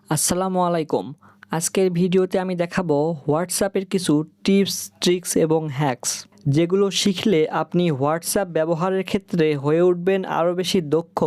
আসসালামু আলাইকুম। আজকের ভিডিওতে আমি দেখাবো হোয়াটসঅ্যাপের কিছু টিপস, ট্রিক্স এবং হ্যাকস যেগুলো শিখলে আপনি হোয়াটসঅ্যাপ ব্যবহারের ক্ষেত্রে হয়ে উঠবেন আরও বেশি দক্ষ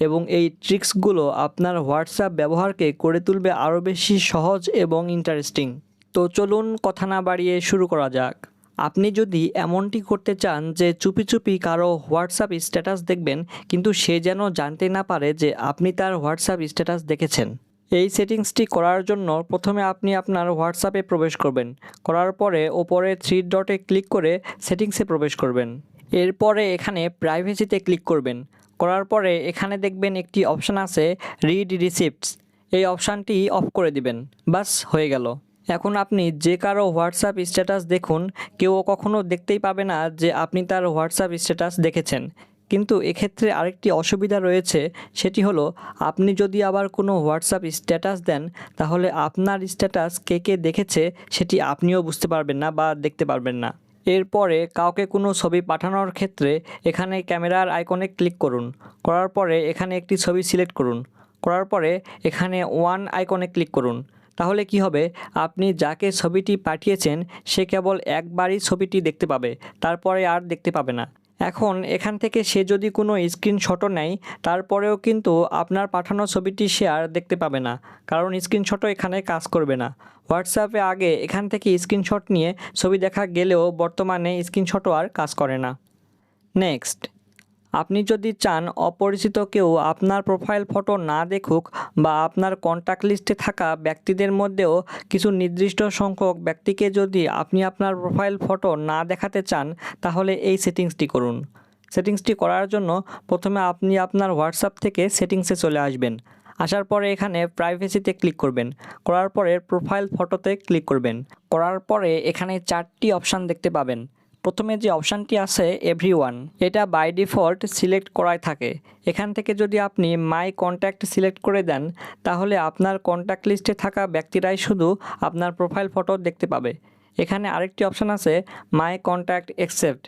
এবং এই ট্রিক্সগুলো আপনার হোয়াটসঅ্যাপ ব্যবহারকে করে তুলবে আরও বেশি সহজ এবং ইন্টারেস্টিং। তো চলুন কথা না বাড়িয়ে শুরু করা যাক। আপনি যদি এমনটি করতে চান যে চুপি চুপি কারো হোয়াটসঅ্যাপ স্ট্যাটাস দেখবেন কিন্তু সে যেন জানতে না পারে যে আপনি তার হোয়াটসঅ্যাপ স্ট্যাটাস দেখেছেন। এই সেটিংসটি করার জন্য প্রথমে আপনি আপনার হোয়াটসঅ্যাপে প্রবেশ করবেন। করার পরে ওপরে থ্রি ডটে ক্লিক করে সেটিংসে প্রবেশ করবেন। এরপরে এখানে প্রাইভেসিতে ক্লিক করবেন। করার পরে এখানে দেখবেন একটি অপশান আছে রিড রিসিপ্টস। এই অপশানটি অফ করে দিবেন। বাস হয়ে গেল। এখন আপনি যে কারো হোয়াটসঅ্যাপ স্ট্যাটাস দেখুন, কেউ কখনো দেখতেই পাবে না যে আপনি তার হোয়াটসঅ্যাপ স্ট্যাটাস দেখেছেন। কিন্তু এক্ষেত্রে আরেকটি অসুবিধা রয়েছে, সেটি হলো আপনি যদি আবার কোনো হোয়াটসঅ্যাপ স্ট্যাটাস দেন তাহলে আপনার স্ট্যাটাস কে কে দেখেছে সেটি আপনিও বুঝতে পারবেন না বা দেখতে পারবেন না। এরপরে কাউকে কোনো ছবি পাঠানোর ক্ষেত্রে এখানে ক্যামেরার আইকনে ক্লিক করুন। করার পরে এখানে একটি ছবি সিলেক্ট করুন। করার পরে এখানে ওয়ান আইকনে ক্লিক করুন। তাহলে কি হবে, আপনি যাকে ছবিটি পাঠিয়েছেন সে কেবল একবারই ছবিটি দেখতে পাবে, তারপরে আর দেখতে পাবে না। এখন এখান থেকে সে যদি কোনো স্ক্রিনশটও নেয় তারপরেও কিন্তু আপনার পাঠানো ছবিটি সে আর দেখতে পাবে না, কারণ স্ক্রিনশটও এখানে কাজ করবে না। হোয়াটসঅ্যাপে আগে এখান থেকে স্ক্রিনশট নিয়ে ছবি দেখা গেলেও বর্তমানে স্ক্রিনশটও আর কাজ করে না। নেক্সট, আপনি যদি চান অপরিচিত কেউ আপনার প্রোফাইল ফটো না দেখুক বা আপনার কন্ট্যাক্ট লিস্টে থাকা ব্যক্তিদের মধ্যেও কিছু নির্দিষ্ট সংখ্যক ব্যক্তিকে যদি আপনি আপনার প্রোফাইল ফটো না দেখাতে চান তাহলে এই সেটিংসটি করুন। সেটিংসটি করার জন্য প্রথমে আপনি আপনার হোয়াটসঅ্যাপ থেকে সেটিংসে চলে আসবেন। আসার পরে এখানে প্রাইভেসিতে ক্লিক করবেন। করার পরে প্রোফাইল ফটোতে ক্লিক করবেন। করার পরে এখানে চারটি অপশান দেখতে পাবেন। প্রথমে যে অপশানটি আছে এভরিওয়ান, এটা বাই ডিফল্ট সিলেক্ট করাই থাকে। এখান থেকে যদি আপনি মাই কন্ট্যাক্ট সিলেক্ট করে দেন তাহলে আপনার কন্ট্যাক্ট লিস্টে থাকা ব্যক্তিরাই শুধু আপনার প্রোফাইল ফটো দেখতে পাবে। এখানে আরেকটি অপশান আছে মাই কন্ট্যাক্ট অ্যাকসেপ্ট।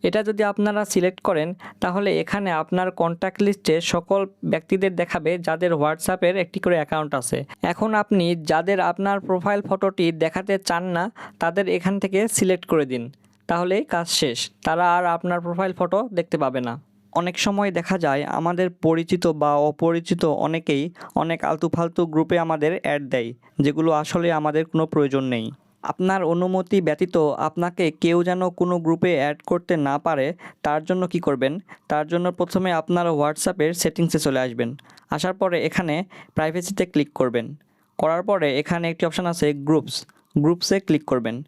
এটা যদি আপনারা সিলেক্ট করেন তাহলে এখানে আপনার কন্ট্যাক্ট লিস্টে সকল ব্যক্তিদের দেখাবে যাদের হোয়াটসঅ্যাপের একটি করে অ্যাকাউন্ট আছে। এখন আপনি যাদের আপনার প্রোফাইল ফটোটি দেখাতে চান না তাদের এখান থেকে সিলেক্ট করে দিন, তাহলে কাজ শেষ। তারা আর আপনার প্রোফাইল ফটো দেখতে পাবে না। অনেক সময় দেখা যায় আমাদের পরিচিত বা অপরিচিত অনেকেই অনেক আলতু ফালতু গ্রুপে আমাদের অ্যাড দেয়, যেগুলো আসলে আমাদের কোনো প্রয়োজন নেই। আপনার অনুমতি ব্যতীত আপনাকে কেউ যেন কোনো গ্রুপে অ্যাড করতে না পারে তার জন্য কি করবেন, তার জন্য প্রথমে আপনার হোয়াটসঅ্যাপের সেটিংসে চলে আসবেন। আসার পরে এখানে প্রাইভেসিতে ক্লিক করবেন। করার পরে এখানে একটি অপশান আছে গ্রুপসে ক্লিক করবেন।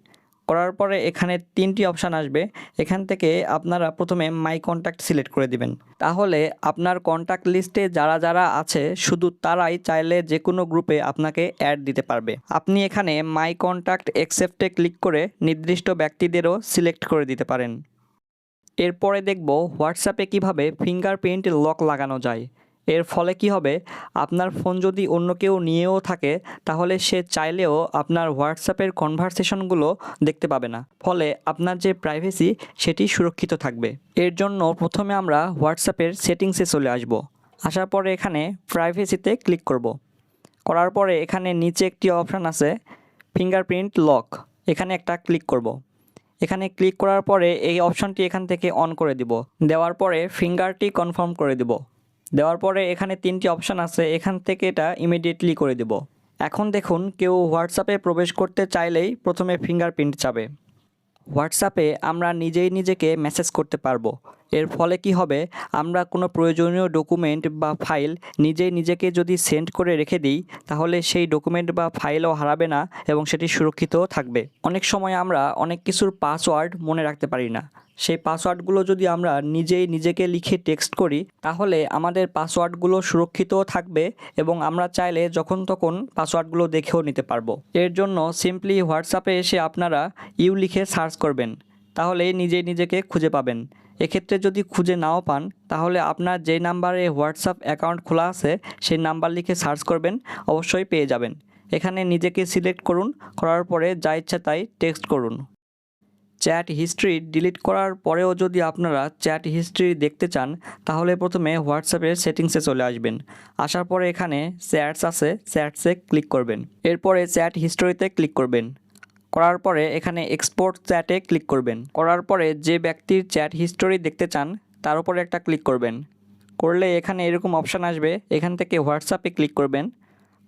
করার পরে এখানে তিনটি অপশান আসবে। এখান থেকে আপনারা প্রথমে মাই কন্ট্যাক্ট সিলেক্ট করে দিবেন। তাহলে আপনার কন্ট্যাক্ট লিস্টে যারা যারা আছে শুধু তারাই চাইলে যে কোনো গ্রুপে আপনাকে অ্যাড দিতে পারবে। আপনি এখানে মাই কন্ট্যাক্ট অ্যাকসেপ্টে ক্লিক করে নির্দিষ্ট ব্যক্তিদেরও সিলেক্ট করে দিতে পারেন। এরপরে দেখব হোয়াটসঅ্যাপে কিভাবে ফিঙ্গারপ্রিন্ট লক লাগানো যায়। এর ফলে কি হবে, আপনার ফোন যদি অন্য কেউ নিয়েও থাকে তাহলে সে চাইলেও আপনার হোয়াটসঅ্যাপের কনভারসেশনগুলো দেখতে পাবে না, ফলে আপনার যে প্রাইভেসি সেটি সুরক্ষিত থাকবে। এর জন্য প্রথমে আমরা হোয়াটসঅ্যাপের সেটিংসে চলে আসব। আসার পরে এখানে প্রাইভেসিতে ক্লিক করব। করার পরে এখানে নিচে একটি অপশান আছে ফিঙ্গারপ্রিন্ট লক, এখানে একটা ক্লিক করব। এখানে ক্লিক করার পরে এই অপশানটি এখান থেকে অন করে দিব। দেওয়ার পরে ফিঙ্গারটি কনফার্ম করে দিব। দেওয়ার পরে এখানে তিনটি অপশান আছে, এখান থেকে এটা ইমিডিয়েটলি করে দিব। এখন দেখুন কেউ হোয়াটসঅ্যাপে প্রবেশ করতে চাইলেই প্রথমে ফিঙ্গারপ্রিন্ট চাবে। হোয়াটসঅ্যাপে আমরা নিজেই নিজেকে মেসেজ করতে পারবো। এর ফলে কি হবে, আমরা কোনো প্রয়োজনীয় ডকুমেন্ট বা ফাইল নিজেই নিজেকে যদি সেন্ড করে রেখে দিই তাহলে সেই ডকুমেন্ট বা ফাইলও হারাবে না এবং সেটি সুরক্ষিতও থাকবে। অনেক সময় আমরা অনেক কিছুর পাসওয়ার্ড মনে রাখতে পারি না। সেই পাসওয়ার্ডগুলো যদি আমরা নিজেই নিজেকে লিখে টেক্সট করি তাহলে আমাদের পাসওয়ার্ডগুলো সুরক্ষিতও থাকবে এবং আমরা চাইলে যখন তখন পাসওয়ার্ডগুলো দেখেও নিতে পারবো। এর জন্য সিম্পলি হোয়াটসঅ্যাপে এসে আপনারা ইউ লিখে সার্চ করবেন, তাহলে নিজেই নিজেকে খুঁজে পাবেন। এক্ষেত্রে যদি খুঁজে নাও পান তাহলে আপনার যে নাম্বারে হোয়াটসঅ্যাপ অ্যাকাউন্ট খোলা আছে সেই নাম্বার লিখে সার্চ করবেন, অবশ্যই পেয়ে যাবেন। এখানে নিজেকে সিলেক্ট করুন, করার পরে যা ইচ্ছা তাই টেক্সট করুন। চ্যাট হিস্ট্রি ডিলিট করার পরেও যদি আপনারা চ্যাট হিস্ট্রি দেখতে চান তাহলে প্রথমে হোয়াটসঅ্যাপের সেটিংসে চলে আসবেন। আসার পরে এখানে চ্যাটস আছে, চ্যাটসে ক্লিক করবেন। এরপরে চ্যাট হিস্টোরিতে ক্লিক করবেন। করার পরে এখানে এক্সপোর্ট চ্যাটে ক্লিক করবেন। করার পরে যে ব্যক্তির চ্যাট হিস্টোরি দেখতে চান তার উপরে একটা ক্লিক করবেন। করলে এখানে এরকম অপশান আসবে, এখান থেকে হোয়াটসঅ্যাপে ক্লিক করবেন।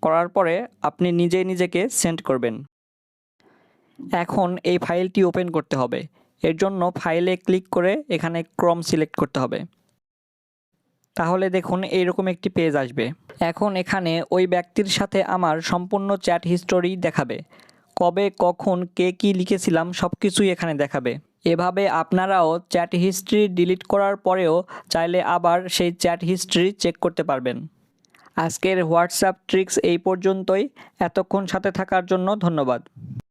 করার পরে আপনি নিজেকে সেন্ড করবেন। এখন এই ফাইলটি ওপেন করতে হবে। এর জন্য ফাইলে ক্লিক করে এখানে ক্রোম সিলেক্ট করতে হবে। তাহলে দেখুন এইরকম একটি পেজ আসবে। এখন এখানে ওই ব্যক্তির সাথে আমার সম্পূর্ণ চ্যাট হিস্টোরি দেখাবে। কবে কখন কে কী লিখেছিলাম সব কিছুই এখানে দেখাবে। এভাবে আপনারাও চ্যাট হিস্ট্রি ডিলিট করার পরেও চাইলে আবার সেই চ্যাট হিস্ট্রি চেক করতে পারবেন। আজকের হোয়াটসঅ্যাপ ট্রিক্স এই পর্যন্তই। এতক্ষণ সাথে থাকার জন্য ধন্যবাদ।